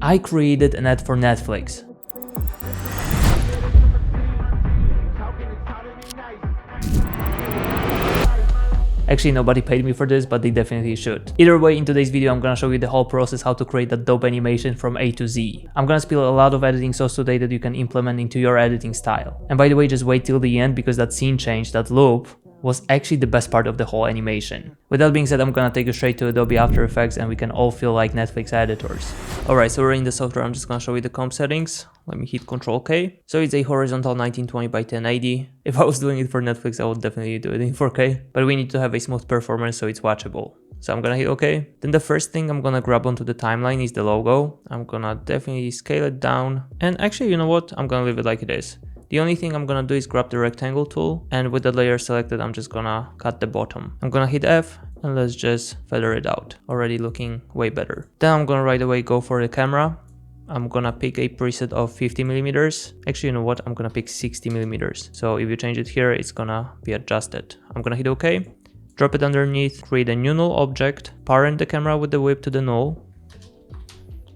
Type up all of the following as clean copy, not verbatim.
I created an ad for Netflix. Actually, nobody paid me for this, but they definitely should. Either way, in today's video, I'm gonna show you the whole process how to create that dope animation from A to Z. I'm gonna spill a lot of editing sauce today that you can implement into your editing style. And by the way, just wait till the end because that scene change, that loop, was actually the best part of the whole animation. With that being said, I'm gonna take you straight to Adobe After Effects and we can all feel like Netflix editors. Alright, so we're in the software. I'm just gonna show you the comp settings. Let me hit Ctrl K. So it's a horizontal 1920 by 1080. If I was doing it for Netflix, I would definitely do it in 4K, but we need to have a smooth performance so it's watchable. So I'm gonna hit OK. Then the first thing I'm gonna grab onto the timeline is the logo. I'm gonna definitely scale it down. And actually, you know what? I'm gonna leave it like it is. The only thing I'm gonna do is grab the rectangle tool, and with the layer selected, I'm just gonna cut the bottom. I'm gonna hit F and let's just feather it out. Already looking way better. Then I'm gonna right away go for the camera. I'm gonna pick a preset of 50mm. Actually, you know what? I'm gonna pick 60mm. So if you change it here, it's gonna be adjusted. I'm gonna hit OK. Drop it underneath, create a new null object, parent the camera with the whip to the null.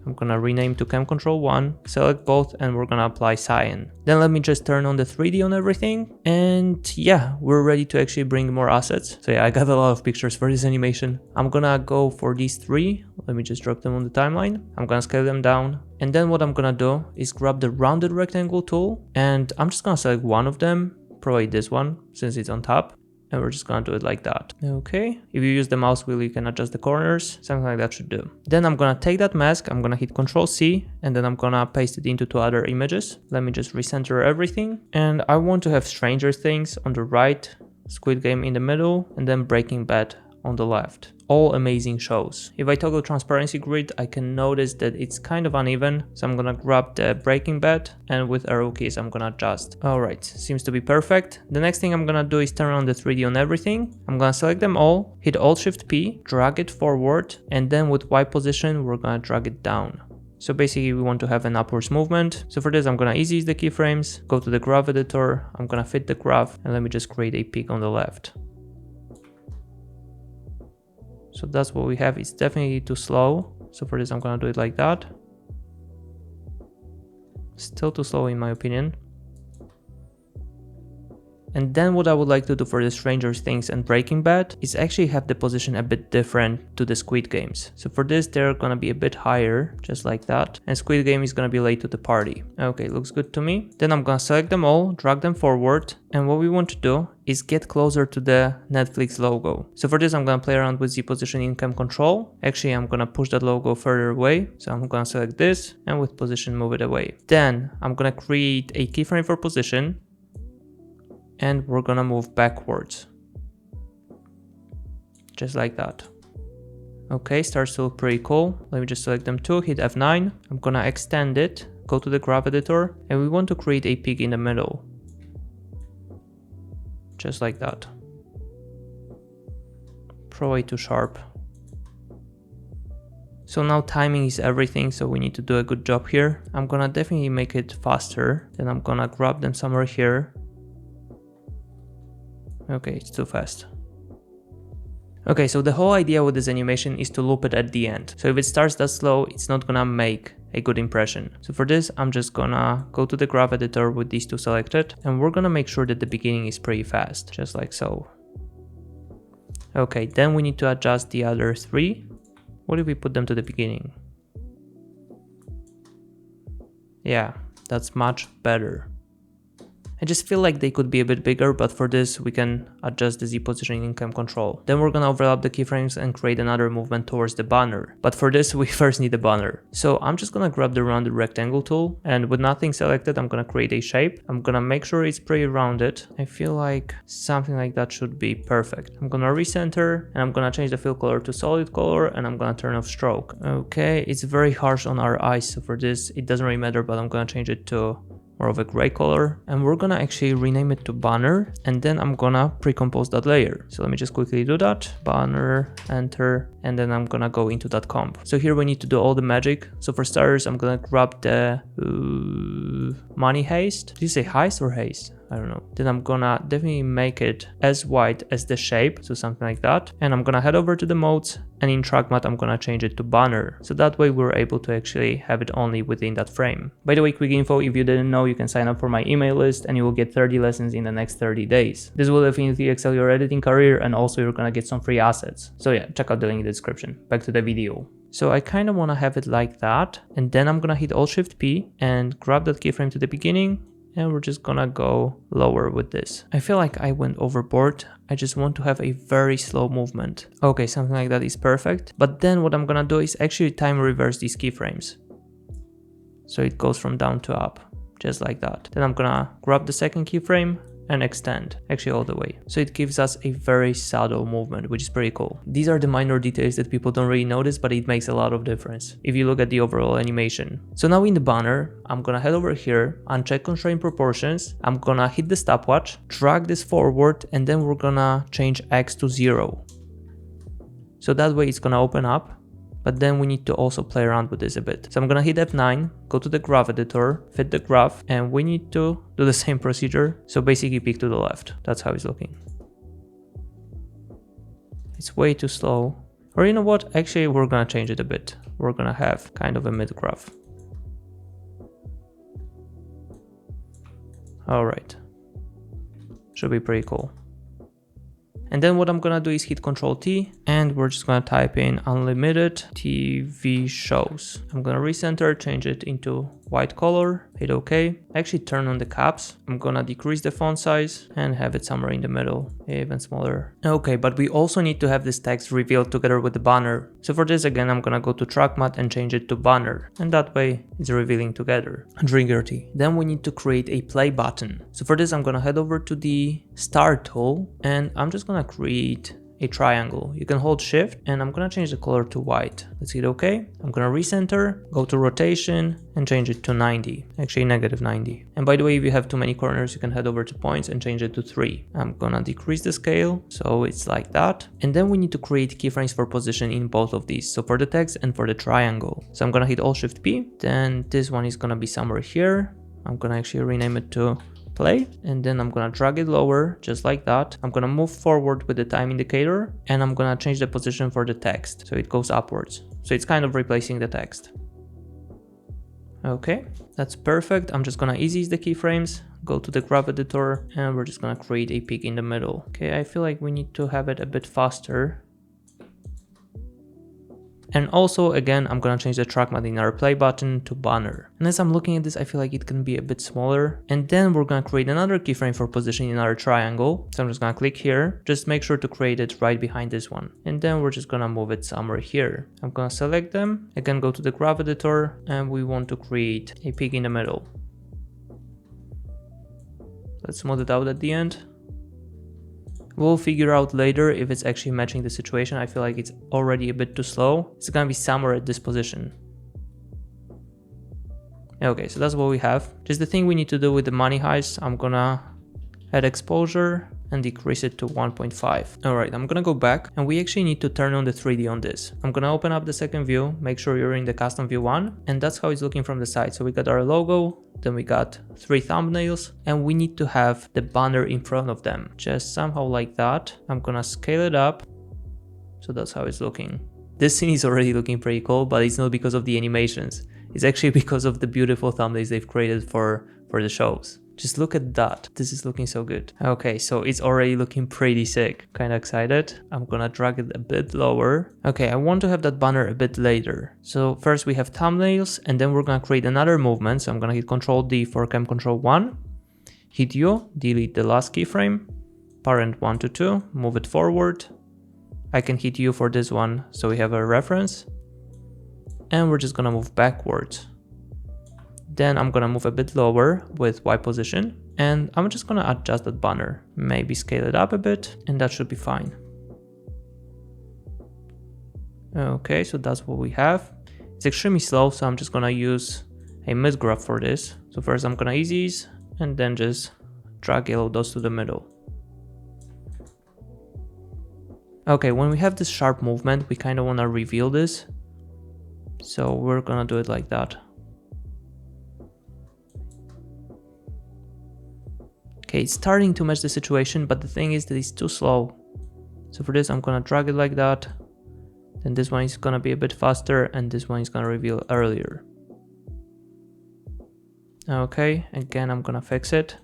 I'm gonna rename to Cam Control 1, select both, and we're gonna apply cyan. Then let me just turn on the 3D on everything, and yeah, we're ready to actually bring more assets. So yeah, I got a lot of pictures for this animation. I'm gonna go for these three. Let me just drop them on the timeline. I'm gonna scale them down. And then what I'm gonna do is grab the rounded rectangle tool, and I'm just gonna select one of them, probably this one, since it's on top. And we're just gonna do it like that. Okay, if you use the mouse wheel, you can adjust the corners, something like that should do. Then I'm gonna take that mask, I'm gonna hit Ctrl C, and then I'm gonna paste it into two other images. Let me just recenter everything. And I want to have Stranger Things on the right, Squid Game in the middle, and then Breaking Bad on the left. All amazing shows. If I toggle transparency grid, I can notice that it's kind of uneven. So I'm gonna grab the Breaking Bad, and with arrow keys, I'm gonna adjust. All right, seems to be perfect. The next thing I'm gonna do is turn on the 3D on everything. I'm gonna select them all, hit Alt-Shift-P, drag it forward, and then with Y position, we're gonna drag it down. So basically we want to have an upwards movement. So for this, I'm gonna easy the keyframes, go to the graph editor, I'm gonna fit the graph, and let me just create a peak on the left. So that's what we have. It's definitely too slow. So for this, I'm gonna do it like that. Still too slow in my opinion. And then what I would like to do for the Stranger Things and Breaking Bad is actually have the position a bit different to the Squid Games. So for this, they're gonna be a bit higher, just like that. And Squid Game is gonna be late to the party. Okay, looks good to me. Then I'm gonna select them all, drag them forward. And what we want to do is get closer to the Netflix logo. So for this, I'm gonna play around with the position in Cam Control. Actually, I'm gonna push that logo further away. So I'm gonna select this and with position, move it away. Then I'm gonna create a keyframe for position. And we're gonna move backwards. Just like that. Okay, starts to look pretty cool. Let me just select them two, hit F9. I'm gonna extend it, go to the graph editor, and we want to create a peak in the middle. Just like that. Probably too sharp. So now timing is everything, so we need to do a good job here. I'm gonna definitely make it faster. Then I'm gonna grab them somewhere here. Okay, it's too fast. Okay, so the whole idea with this animation is to loop it at the end. So if it starts that slow, it's not gonna make a good impression. So for this, I'm just gonna go to the graph editor with these two selected, and we're gonna make sure that the beginning is pretty fast, just like so. Okay, then we need to adjust the other three. What if we put them to the beginning? Yeah, that's much better. I just feel like they could be a bit bigger, but for this we can adjust the Z positioning in Cam Control. Then we're gonna overlap the keyframes and create another movement towards the banner. But for this we first need a banner. So I'm just gonna grab the rounded rectangle tool, and with nothing selected, I'm gonna create a shape. I'm gonna make sure it's pretty rounded. I feel like something like that should be perfect. I'm gonna recenter, and I'm gonna change the fill color to solid color, and I'm gonna turn off stroke. Okay, it's very harsh on our eyes, so for this it doesn't really matter, but I'm gonna change it to more of a gray color, and we're gonna actually rename it to banner, and then I'm gonna pre-compose that layer. So let me just quickly do that, banner, enter, and then I'm gonna go into that comp. So here we need to do all the magic. So for starters, I'm gonna grab the money haste. Did you say heist or haste? I don't know. Then I'm gonna definitely make it as white as the shape, so something like that. And I'm gonna head over to the modes, and in track matte I'm gonna change it to banner, so that way we're able to actually have it only within that frame. By the way, quick info, if you didn't know, you can sign up for my email list and you will get 30 lessons in the next 30 days. This will definitely excel your editing career, and also you're gonna get some free assets. So yeah, check out the link in the description. Back to the video. So I kind of want to have it like that, and then I'm gonna hit Alt-Shift-P and grab that keyframe to the beginning, and we're just gonna go lower with this. I feel like I went overboard. I just want to have a very slow movement. Okay, something like that is perfect. But then what I'm gonna do is actually time reverse these keyframes. So it goes from down to up, just like that. Then I'm gonna grab the second keyframe and extend, actually all the way. So it gives us a very subtle movement, which is pretty cool. These are the minor details that people don't really notice, but it makes a lot of difference if you look at the overall animation. So now in the banner, I'm gonna head over here, uncheck constraint proportions. I'm gonna hit the stopwatch, drag this forward, and then we're gonna change X to 0. So that way it's gonna open up. But then we need to also play around with this a bit. So I'm gonna hit F9, go to the graph editor, fit the graph, and we need to do the same procedure. So basically peek to the left. That's how it's looking. It's way too slow. Or you know what? Actually, we're gonna change it a bit. We're gonna have kind of a mid graph. All right. Should be pretty cool. And then what I'm gonna do is hit Ctrl T, and we're just gonna type in unlimited TV shows. I'm gonna recenter, change it into white color, hit OK. Actually turn on the caps. I'm gonna decrease the font size and have it somewhere in the middle, even smaller. Okay, but we also need to have this text revealed together with the banner. So for this again, I'm gonna go to track matte and change it to banner. And that way it's revealing together. Trigger T. Then we need to create a play button. So for this, I'm gonna head over to the star tool, and I'm just gonna create a triangle. You can hold shift, and I'm gonna change the color to white. Let's hit OK. I'm gonna recenter, go to rotation and change it to 90, actually -90. And by the way, if you have too many corners, you can head over to points and change it to 3. I'm gonna decrease the scale so it's like that. And then we need to create keyframes for position in both of these, so for the text and for the triangle. So I'm gonna hit Alt-Shift-P, then this one is gonna be somewhere here. I'm gonna actually rename it to play, and then I'm gonna drag it lower, just like that. I'm gonna move forward with the time indicator, and I'm gonna change the position for the text so it goes upwards. So it's kind of replacing the text. Okay, that's perfect. I'm just gonna ease the keyframes, go to the graph editor, and we're just gonna create a peak in the middle. Okay, I feel like we need to have it a bit faster. And also, again, I'm gonna change the track matte in our play button to banner. And as I'm looking at this, I feel like it can be a bit smaller. And then we're gonna create another keyframe for position in our triangle. So I'm just gonna click here, just make sure to create it right behind this one. And then we're just gonna move it somewhere here. I'm gonna select them, again, go to the graph editor, and we want to create a peak in the middle. Let's smooth it out at the end. We'll figure out later if it's actually matching the situation. I feel like it's already a bit too slow. It's gonna be somewhere at this position. Okay, so that's what we have. Just the thing we need to do with the money heist, I'm gonna add exposure and decrease it to 1.5. All right, I'm gonna go back, and we actually need to turn on the 3D on this. I'm gonna open up the second view, make sure you're in the custom view 1, and that's how it's looking from the side. So we got our logo, then we got 3 thumbnails, and we need to have the banner in front of them, just somehow like that. I'm gonna scale it up, so that's how it's looking. This scene is already looking pretty cool, but it's not because of the animations. It's actually because of the beautiful thumbnails they've created for the shows. Just look at that. This is looking so good. Okay, so it's already looking pretty sick. Kind of excited. I'm gonna drag it a bit lower. Okay, I want to have that banner a bit later. So first we have thumbnails, and then we're gonna create another movement. So I'm gonna hit Ctrl D for Cam Control 1. Hit U, delete the last keyframe. Parent 1 to 2, move it forward. I can hit U for this one, so we have a reference. And we're just gonna move backwards. Then I'm gonna move a bit lower with Y position, and I'm just gonna adjust that banner, maybe scale it up a bit, and that should be fine. Okay, so that's what we have. It's extremely slow, so I'm just gonna use a mid graph for this. So first I'm gonna ease these, and then just drag yellow dots to the middle. Okay, when we have this sharp movement, we kind of want to reveal this. So we're gonna do it like that. Okay, it's starting to match the situation, but the thing is that it's too slow. So for this, I'm gonna drag it like that. Then this one is gonna be a bit faster, and this one is gonna reveal earlier. Okay, again, I'm gonna fix it.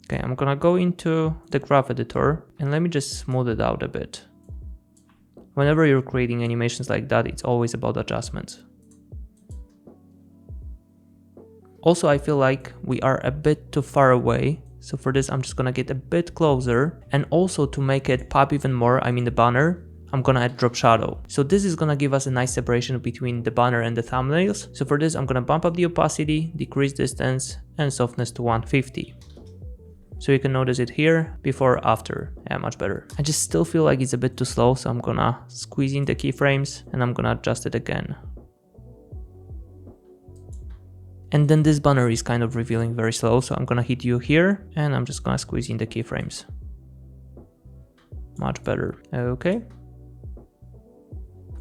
Okay, I'm gonna go into the graph editor and let me just smooth it out a bit. Whenever you're creating animations like that, it's always about adjustments. Also, I feel like we are a bit too far away. So for this, I'm just gonna get a bit closer, and also to make it pop even more, I mean the banner, I'm gonna add drop shadow. So this is gonna give us a nice separation between the banner and the thumbnails. So for this, I'm gonna bump up the opacity, decrease distance, and softness to 150. So you can notice it here, before, after. Yeah, much better. I just still feel like it's a bit too slow, so I'm gonna squeeze in the keyframes and I'm gonna adjust it again. And then this banner is kind of revealing very slow, so I'm gonna hit you here and I'm just gonna squeeze in the keyframes. Much better. Okay.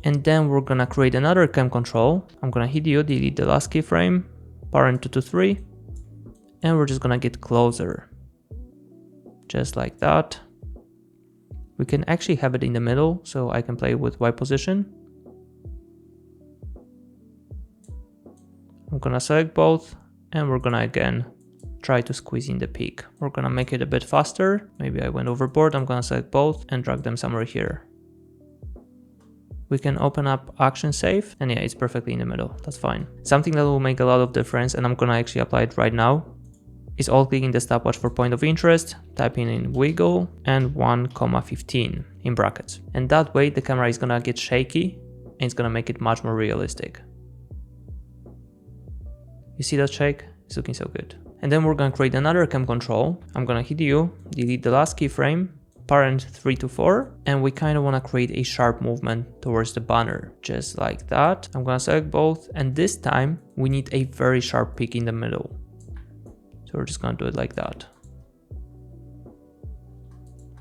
And then we're gonna create another cam control. I'm gonna hit you, delete the last keyframe, parent 2 to 3, and we're just gonna get closer. Just like that. We can actually have it in the middle, so I can play with Y position. I'm gonna select both, and we're gonna again try to squeeze in the peak. We're gonna make it a bit faster. Maybe I went overboard. I'm gonna select both and drag them somewhere here. We can open up action save, and yeah, it's perfectly in the middle. That's fine. Something that will make a lot of difference, and I'm gonna actually apply it right now, is all clicking the stopwatch for point of interest, typing in wiggle and 1,15 in brackets. And that way the camera is gonna get shaky and it's gonna make it much more realistic. You see that shake? It's looking so good. And then we're gonna create another cam control. I'm gonna hit you, delete the last keyframe, parent 3 to 4, and we kind of want to create a sharp movement towards the banner, just like that. I'm gonna select both, and this time we need a very sharp peak in the middle. So we're just gonna do it like that.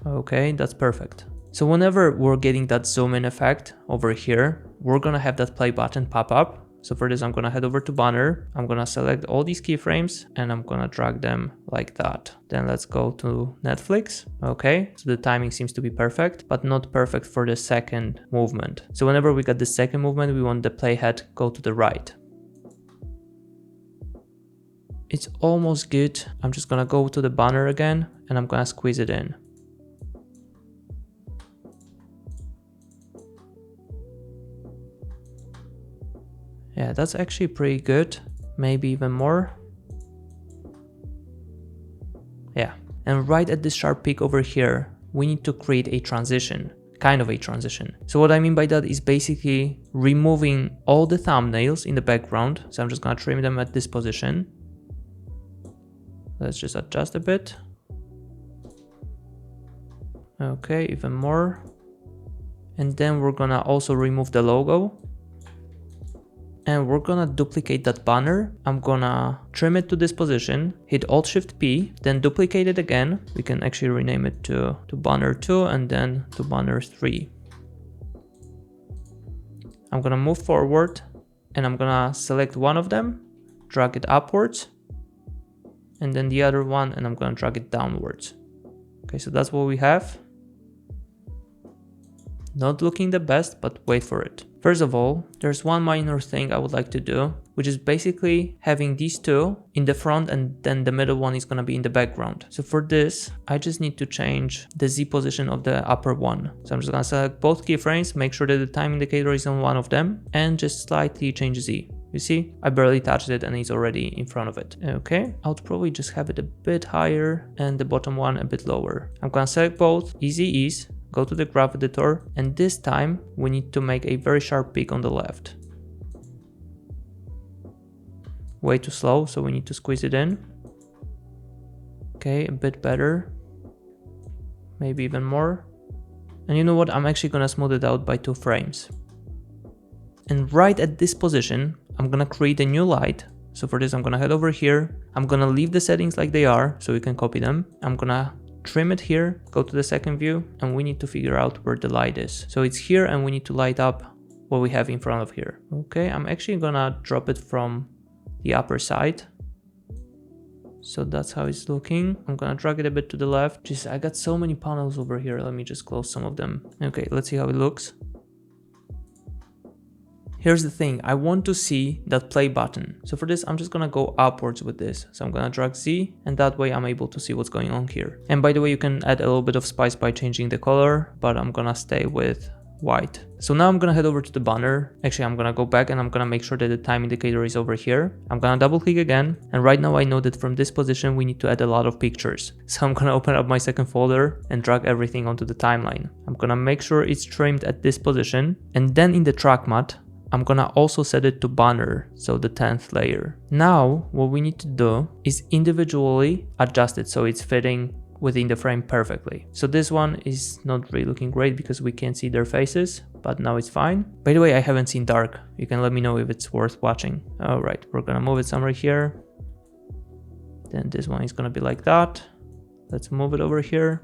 Okay, that's perfect. So whenever we're getting that zoom in effect over here, we're gonna have that play button pop up. So for this, I'm gonna head over to banner. I'm gonna select all these keyframes and I'm gonna drag them like that. Then let's go to Netflix. Okay, so the timing seems to be perfect, but not perfect for the second movement. So whenever we got the second movement, we want the playhead go to the right. It's almost good. I'm just gonna go to the banner again and I'm gonna squeeze it in. Yeah, that's actually pretty good. Maybe even more. Yeah, and right at this sharp peak over here, we need to create a transition, kind of a transition. So what I mean by that is basically removing all the thumbnails in the background. So I'm just gonna trim them at this position. Let's just adjust a bit. Okay, even more. And then we're gonna also remove the logo. And we're gonna duplicate that banner. I'm gonna trim it to this position, hit Alt-Shift-P, then duplicate it again. We can actually rename it to banner 2 and then to banner 3. I'm gonna move forward and I'm gonna select one of them, drag it upwards, and then the other one, and I'm gonna drag it downwards. Okay, so that's what we have. Not looking the best, but wait for it. First of all, there's one minor thing I would like to do, which is basically having these two in the front and then the middle one is gonna be in the background. So for this, I just need to change the Z position of the upper one. So I'm just gonna select both keyframes, make sure that the time indicator is on one of them, and just slightly change Z. You see, I barely touched it and it's already in front of it. Okay, I'll probably just have it a bit higher and the bottom one a bit lower. I'm gonna select both, easy ease, go to the graph editor, and this time we need to make a very sharp peak on the left. Way too slow, so we need to squeeze it in. Okay, a bit better. Maybe even more. And you know what, I'm actually gonna smooth it out by 2 frames. And right at this position, I'm gonna create a new light. So for this, I'm gonna head over here. I'm gonna leave the settings like they are, so we can copy them. I'm gonna trim it here, go to the second view, and we need to figure out where the light is. So it's here and we need to light up what we have in front of here. Okay, I'm actually gonna drop it from the upper side. So that's how it's looking. I'm gonna drag it a bit to the left. Just, I got so many panels over here. Let me just close some of them. Okay, let's see how it looks. Here's the thing, I want to see that play button. So for this, I'm just gonna go upwards with this. So I'm gonna drag Z, and that way I'm able to see what's going on here. And by the way, you can add a little bit of spice by changing the color, but I'm gonna stay with white. So now I'm gonna head over to the banner. Actually, I'm gonna go back and I'm gonna make sure that the time indicator is over here. I'm gonna double click again. And right now I know that from this position, we need to add a lot of pictures. So I'm gonna open up my second folder and drag everything onto the timeline. I'm gonna make sure it's trimmed at this position. And then in the track matte, I'm gonna also set it to banner, so the 10th layer. Now, what we need to do is individually adjust it so it's fitting within the frame perfectly. So this one is not really looking great because we can't see their faces, but now it's fine. By the way, I haven't seen dark. You can let me know if it's worth watching. All right, we're gonna move it somewhere here. Then this one is gonna be like that. Let's move it over here.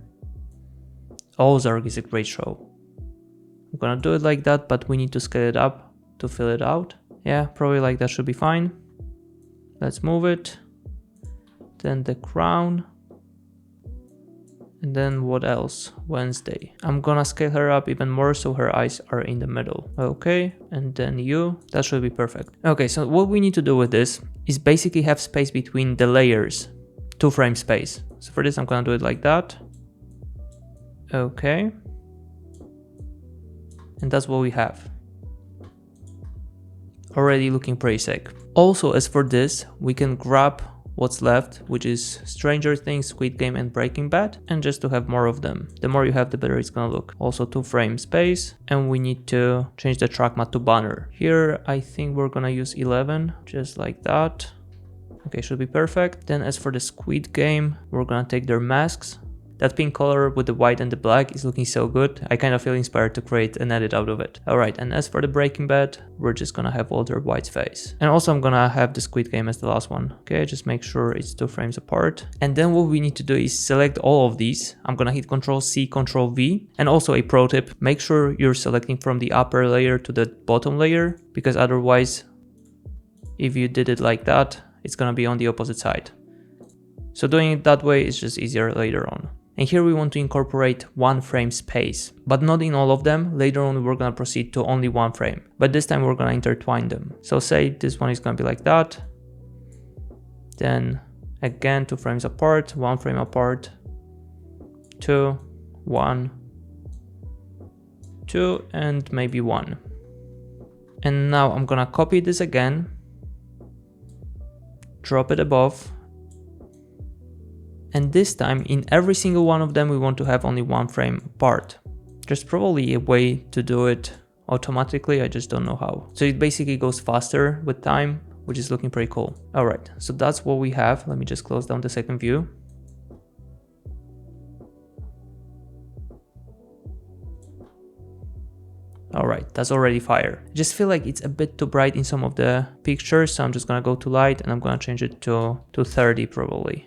Ozark is a great show. I'm gonna do it like that, but we need to scale it up to fill it out. Yeah, probably like that should be fine. Let's move it. Then the crown. And then what else? Wednesday. I'm gonna scale her up even more so her eyes are in the middle. Okay, and then you. That should be perfect. Okay, so what we need to do with this is basically have space between the layers. 2 frame space. So for this, I'm gonna do it like that. Okay. And that's what we have. Already looking pretty sick. Also, as for this, we can grab what's left, which is Stranger Things, Squid Game and Breaking Bad, and just to have more of them. The more you have, the better it's gonna look. Also 2 frame space, and we need to change the track matte to banner. Here, I think we're gonna use 11, just like that. Okay, should be perfect. Then as for the Squid Game, we're gonna take their masks. That pink color with the white and the black is looking so good. I kind of feel inspired to create an edit out of it. Alright, and as for the Breaking Bad, we're just gonna have Walter White's face. And also I'm gonna have the Squid Game as the last one. Okay, just make sure it's 2 frames apart. And then what we need to do is select all of these. I'm gonna hit Ctrl C, Ctrl V. And also a pro tip, make sure you're selecting from the upper layer to the bottom layer, because otherwise, if you did it like that, it's gonna be on the opposite side. So doing it that way is just easier later on. And here we want to incorporate 1 frame space, but not in all of them. Later on, we're gonna proceed to only 1 frame, but this time we're gonna intertwine them. So say this one is gonna be like that. Then again, 2 frames apart, 1 frame apart, 2, 1, 2, and maybe 1. And now I'm gonna copy this again, drop it above. And this time, in every single one of them, we want to have only 1 frame apart. There's probably a way to do it automatically, I just don't know how. So it basically goes faster with time, which is looking pretty cool. Alright, so that's what we have. Let me just close down the second view. Alright, that's already fire. I just feel like it's a bit too bright in some of the pictures, so I'm just gonna go to light and I'm gonna change it to 30 probably.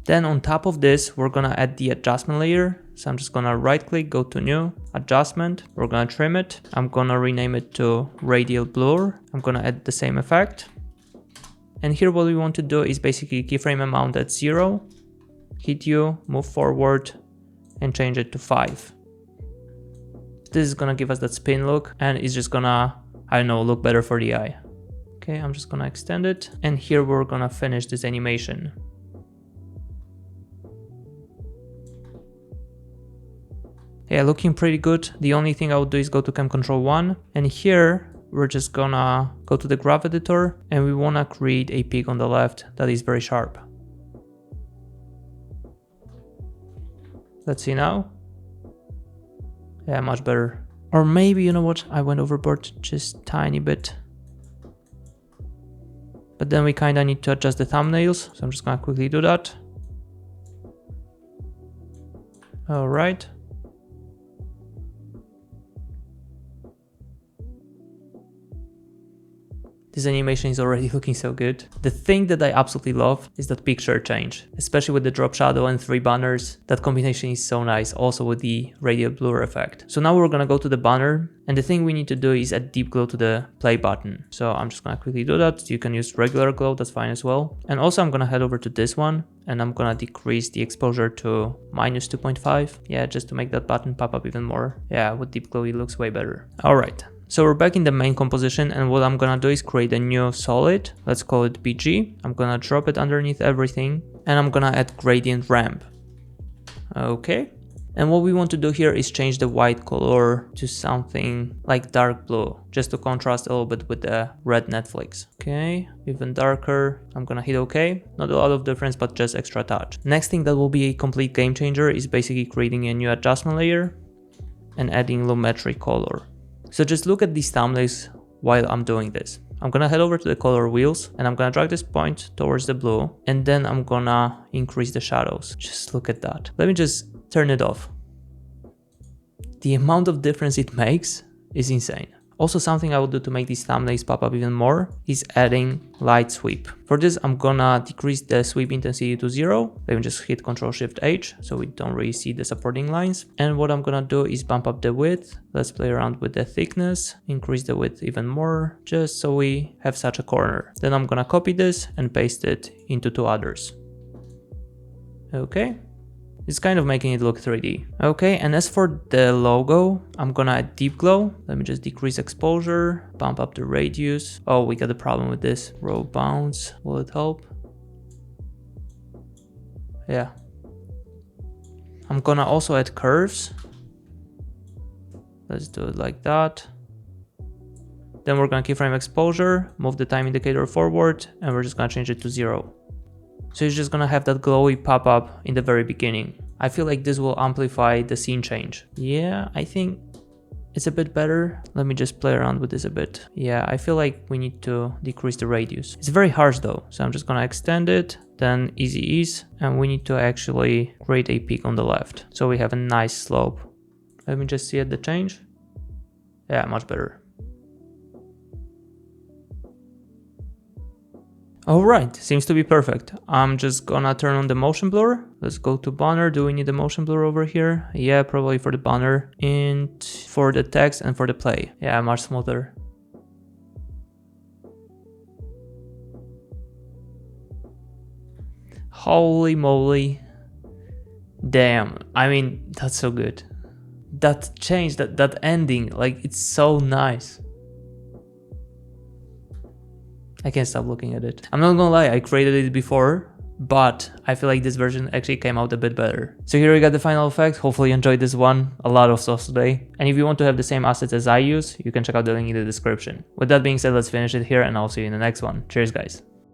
Then on top of this, we're gonna add the adjustment layer. So I'm just gonna right click, go to new, adjustment. We're gonna trim it. I'm gonna rename it to radial blur. I'm gonna add the same effect. And here what we want to do is basically keyframe amount at 0, hit U, move forward and change it to 5. This is gonna give us that spin look and it's just gonna, I don't know, look better for the eye. Okay, I'm just gonna extend it. And here we're gonna finish this animation. Yeah, looking pretty good. The only thing I would do is go to Cam Control 1, and here we're just gonna go to the graph editor and we wanna create a peak on the left that is very sharp. Let's see now. Yeah, much better. Or maybe, you know what, I went overboard just tiny bit. But then we kinda need to adjust the thumbnails, so I'm just gonna quickly do that. All right. This animation is already looking so good. The thing that I absolutely love is that picture change, especially with the drop shadow and 3 banners. That combination is so nice, also with the radial blur effect. So now we're gonna go to the banner, and the thing we need to do is add deep glow to the play button. So I'm just gonna quickly do that. You can use regular glow, that's fine as well. And also I'm gonna head over to this one, and I'm gonna decrease the exposure to -2.5. Yeah, just to make that button pop up even more. Yeah, with deep glow it looks way better. All right. So we're back in the main composition, and what I'm gonna do is create a new solid. Let's call it BG. I'm gonna drop it underneath everything, and I'm gonna add gradient ramp. Okay. And what we want to do here is change the white color to something like dark blue, just to contrast a little bit with the red Netflix. Okay, even darker. I'm gonna hit OK. Not a lot of difference, but just extra touch. Next thing that will be a complete game changer is basically creating a new adjustment layer and adding lumetri color. So just look at these thumbnails while I'm doing this. I'm gonna head over to the color wheels, and I'm gonna drag this point towards the blue, and then I'm gonna increase the shadows. Just look at that. Let me just turn it off. The amount of difference it makes is insane. Also, something I will do to make these thumbnails pop up even more is adding light sweep. For this, I'm gonna decrease the sweep intensity to 0. Let me just hit Ctrl-Shift-H so we don't really see the supporting lines. And what I'm gonna do is bump up the width. Let's play around with the thickness, increase the width even more, just so we have such a corner. Then I'm gonna copy this and paste it into 2 others. Okay. It's kind of making it look 3D. Okay, and as for the logo, I'm gonna add deep glow. Let me just decrease exposure, bump up the radius. Oh, we got a problem with this. Row bounce, will it help? Yeah. I'm gonna also add curves. Let's do it like that. Then we're gonna keyframe exposure, move the time indicator forward, and we're just gonna change it to 0. So you're just gonna have that glowy pop up in the very beginning. I feel like this will amplify the scene change. Yeah, I think it's a bit better. Let me just play around with this a bit. Yeah, I feel like we need to decrease the radius. It's very harsh though, so I'm just gonna extend it, then easy ease, and we need to actually create a peak on the left. So we have a nice slope. Let me just see at the change. Yeah, much better. Alright, seems to be perfect. I'm just gonna turn on the motion blur. Let's go to banner. Do we need the motion blur over here? Yeah, probably for the banner. And for the text and for the play. Yeah, much smoother. Holy moly. Damn, I mean, that's so good. That change, that ending, like, it's so nice. I can't stop looking at it. I'm not gonna lie, I created it before, but I feel like this version actually came out a bit better. So here we got the final effect. Hopefully you enjoyed this one. A lot of sauce today. And if you want to have the same assets as I use, you can check out the link in the description. With that being said, let's finish it here, and I'll see you in the next one. Cheers, guys.